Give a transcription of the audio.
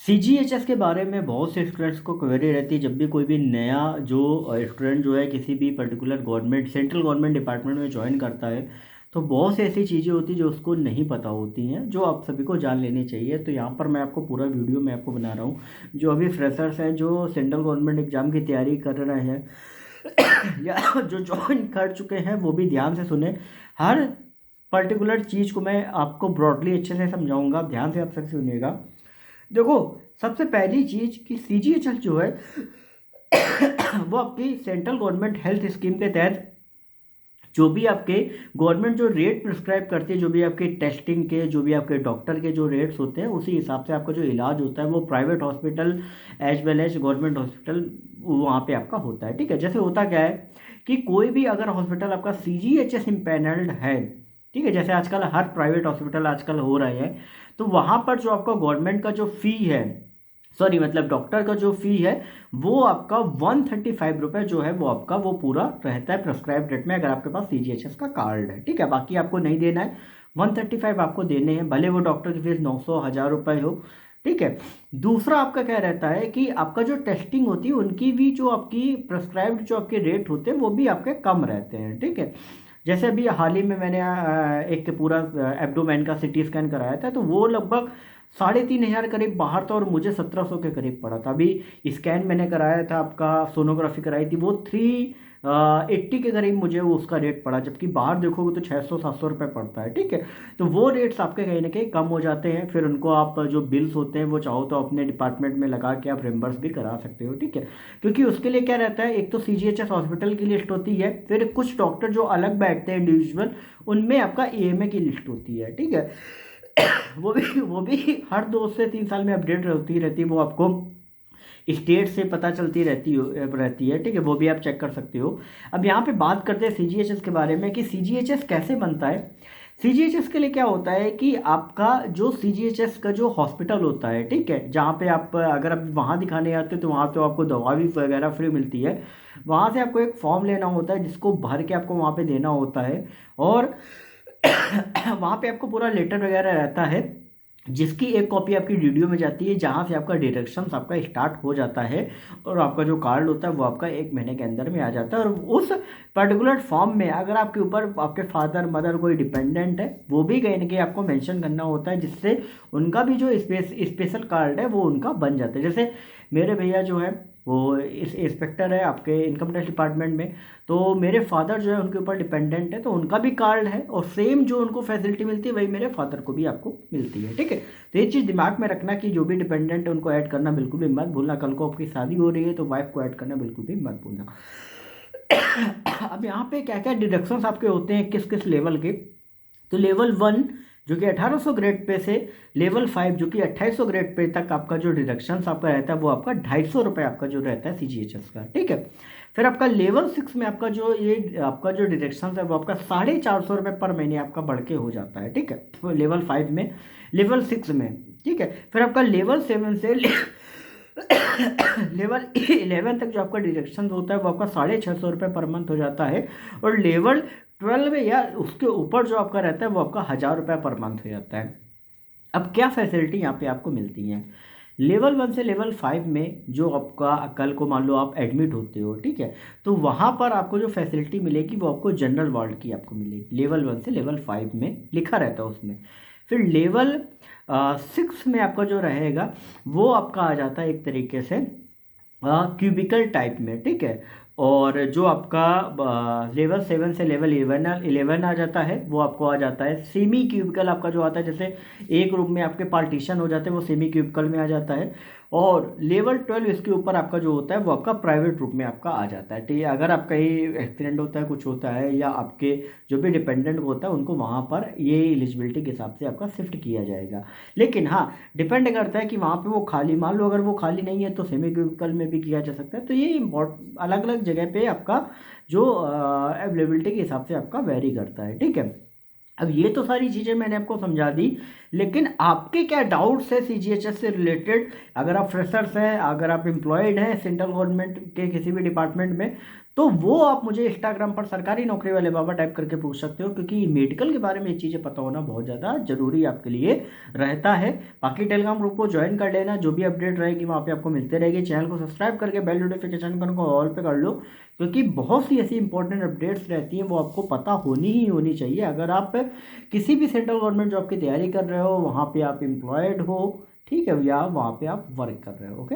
CGHS के बारे में बहुत से स्टूडेंट्स को क्वेरी रहती है जब भी कोई भी नया जो स्टूडेंट जो है किसी भी particular government central government department में ज्वाइन करता है। तो बहुत सी ऐसी चीज़ें होती हैं जो उसको नहीं पता होती हैं, जो आप सभी को जान लेनी चाहिए। तो यहाँ पर मैं आपको पूरा वीडियो मैं आपको बना रहा हूँ। जो अभी फ्रेशर्स हैं, जो सेंट्रल गवर्नमेंट एग्ज़ाम की तैयारी कर रहे हैं या जो ज्वाइन कर चुके हैं, वो भी ध्यान से सुने। हर पर्टिकुलर चीज़ को मैं आपको ब्रॉडली अच्छे से समझाऊंगा, ध्यान से आप सब सुनिएगा। देखो, सबसे पहली चीज कि सीजीएचएस जो है वो आपकी सेंट्रल गवर्नमेंट हेल्थ स्कीम के तहत जो भी आपके गवर्नमेंट जो रेट प्रिस्क्राइब करती है, जो भी आपके टेस्टिंग के, जो भी आपके डॉक्टर के जो रेट्स होते हैं, उसी हिसाब से आपका जो इलाज होता है वो private hospital as well as government hospital वहाँ पे आपका होता है। ठीक है, जैसे होता क्या है कि कोई भी अगर हॉस्पिटल आपका सीजीएचएस इम्पैनल्ड है, ठीक है, जैसे आजकल हर प्राइवेट हॉस्पिटल आजकल हो रहे हैं, तो वहाँ पर जो आपका गवर्नमेंट का जो फ़ी है, सॉरी मतलब डॉक्टर का जो फ़ी है, वो आपका 135 रुपये जो है वो आपका वो पूरा रहता है प्रिस्क्राइब रेट में, अगर आपके पास सीजीएचएस का कार्ड है। ठीक है, बाकी आपको नहीं देना है, 135 आपको देने हैं, भले वो डॉक्टर की फीस 900 1000 रुपये हो। ठीक है, दूसरा आपका क्या रहता है कि आपका जो टेस्टिंग होती है उनकी भी जो आपकी प्रिस्क्राइब्ड जो आपके रेट होते हैं वो भी आपके कम रहते हैं। ठीक है, जैसे अभी हाल ही में मैंने एक पूरा एब्डोमेन का सीटी स्कैन कराया था, तो वो लगभग 3500 करीब बाहर था और मुझे 1700 के करीब पड़ा था। अभी स्कैन मैंने कराया था, आपका सोनोग्राफी कराई थी, वो 380 के करीब मुझे वो उसका रेट पड़ा, जबकि बाहर देखोगे तो 600 700 रुपये पड़ता है। ठीक है, तो वो रेट्स आपके कहीं ना कहीं कम हो जाते हैं। फिर उनको आप जो बिल्स होते हैं वो चाहो तो अपने डिपार्टमेंट में लगा के आप रिम्बर्स भी करा सकते हो। ठीक है, क्योंकि उसके लिए क्या रहता है, एक तो सीजीएचएस हॉस्पिटल की लिस्ट होती है, फिर कुछ डॉक्टर जो अलग बैठते हैं इंडिविजुअल, उनमें आपका ईएमए की लिस्ट होती है। ठीक है, वो भी हर 2 से 3 साल में अपडेट होती रहती है, वो आपको स्टेट से पता चलती रहती है। ठीक है, वो भी आप चेक कर सकते हो। अब यहाँ पे बात करते हैं सीजीएचएस के बारे में कि सीजीएचएस कैसे बनता है। सीजीएचएस के लिए क्या होता है कि आपका जो सीजीएचएस का जो हॉस्पिटल होता है, ठीक है, जहाँ पे आप अगर आप वहाँ दिखाने आते हो तो वहाँ तो आपको दवा भी वगैरह फ्री मिलती है। वहाँ से आपको एक फॉर्म लेना होता है जिसको भर के आपको वहाँ पे देना होता है, और वहाँ पे आपको पूरा लेटर वगैरह रहता है, जिसकी एक कॉपी आपकी डीडीओ में जाती है, जहाँ से आपका डिडक्शन आपका स्टार्ट हो जाता है, और आपका जो कार्ड होता है वो आपका 1 महीने के अंदर में आ जाता है। और उस पर्टिकुलर फॉर्म में अगर आपके ऊपर आपके फादर मदर कोई डिपेंडेंट है, वो भी कहीं ना कहीं आपको मेंशन करना होता है, जिससे उनका भी जो स्पेशल कार्ड है वो उनका बन जाता है। जैसे मेरे भैया जो है वो इस इंस्पेक्टर है आपके इनकम टैक्स डिपार्टमेंट में, तो मेरे फादर जो है उनके ऊपर डिपेंडेंट है, तो उनका भी कार्ड है, और सेम जो उनको फैसिलिटी मिलती है वही मेरे फादर को भी आपको मिलती है। ठीक है, तो ये चीज़ दिमाग में रखना कि जो भी डिपेंडेंट है उनको ऐड करना बिल्कुल भी मत भूलना। कल को आपकी शादी हो रही है तो वाइफ को ऐड करना बिल्कुल भी मत भूलना। अब यहाँ पे क्या क्या डिडक्शंस आपके होते हैं किस किस लेवल के, तो लेवल 1 जो कि 1800 ग्रेड पे से लेवल 5 जो कि 2800 ग्रेड पे तक आपका जो डिडक्शन आपका रहता है वो आपका 250 रुपये आपका जो रहता है सीजीएचएस का। ठीक है, फिर आपका लेवल 6 में आपका जो ये आपका जो डिडक्शन है वो आपका 450 रुपये पर महीने आपका बढ़ के हो जाता है। ठीक है, तो लेवल 5 में, लेवल 6 में। ठीक है, फिर आपका लेवल 7 से लेवल 11 तक जो आपका डिडक्शन होता है वो आपका 650 रुपये पर मंथ हो जाता है, और लेवल 12 में या उसके ऊपर जो आपका रहता है वो आपका 1000 रुपये पर मंथ हो जाता है। अब क्या फैसिलिटी यहाँ पे आपको मिलती हैं, लेवल 1 से लेवल 5 में जो आपका कल को मान लो आप एडमिट होते हो, ठीक है, तो वहाँ पर आपको जो फैसिलिटी मिलेगी वो आपको जनरल वार्ड की आपको मिलेगी, लेवल 1 से लेवल 5 में लिखा रहता है उसमें। फिर लेवल 6 में आपका जो रहेगा वो आपका आ जाता है एक तरीके से क्यूबिकल टाइप में। ठीक है, और जो आपका लेवल 7 से लेवल 11 आ जाता है वो आपको आ जाता है सेमी क्यूबिकल, आपका जो आता है जैसे एक रूम में आपके पार्टीशन हो जाते हैं वो सेमी क्यूबिकल में आ जाता है। और लेवल 12 इसके ऊपर आपका जो होता है वो आपका प्राइवेट रूम में आपका आ जाता है। ठीक है, अगर आपका ही एक्सीडेंट होता है, कुछ होता है, या आपके जो भी डिपेंडेंट होता है उनको वहाँ पर ये एलिजिबिलिटी के हिसाब से आपका शिफ्ट किया जाएगा। लेकिन हाँ, डिपेंड करता है कि वहाँ पे वो खाली, मान लो अगर वो खाली नहीं है तो सेमी क्यूबिकल में भी किया जा सकता है। तो ये अलग अलग जगह पे आपका जो अवेलेबिलिटी के हिसाब से आपका वेरी करता है। ठीक है, अब ये तो सारी चीज़ें मैंने आपको समझा दी, लेकिन आपके क्या डाउट्स है सीजीएचएस से रिलेटेड? अगर आप फ्रेशर्स हैं, अगर आप एम्प्लॉयड हैं सेंट्रल गवर्नमेंट के किसी भी डिपार्टमेंट में, तो वो आप मुझे इंस्टाग्राम पर सरकारी नौकरी वाले बाबा टाइप करके पूछ सकते हो, क्योंकि मेडिकल के बारे में ये चीज़ें पता होना बहुत ज़्यादा जरूरी आपके लिए रहता है। बाकी टेलीग्राम ग्रुप को ज्वाइन कर लेना, जो भी अपडेट रहेगी वहाँ पे आपको मिलते रहेगी। चैनल को सब्सक्राइब करके बेल नोटिफिकेशन को ऑल पे कर लो, क्योंकि बहुत सी ऐसी इंपॉर्टेंट अपडेट्स रहती हैं वो आपको पता होनी ही होनी चाहिए। अगर आप किसी भी सेंट्रल गवर्नमेंट जॉब की तैयारी कर रहे हो, वहाँ पे आप एम्प्लॉयड हो, ठीक है, या वहाँ पे आप वर्क कर रहे हो। ओके।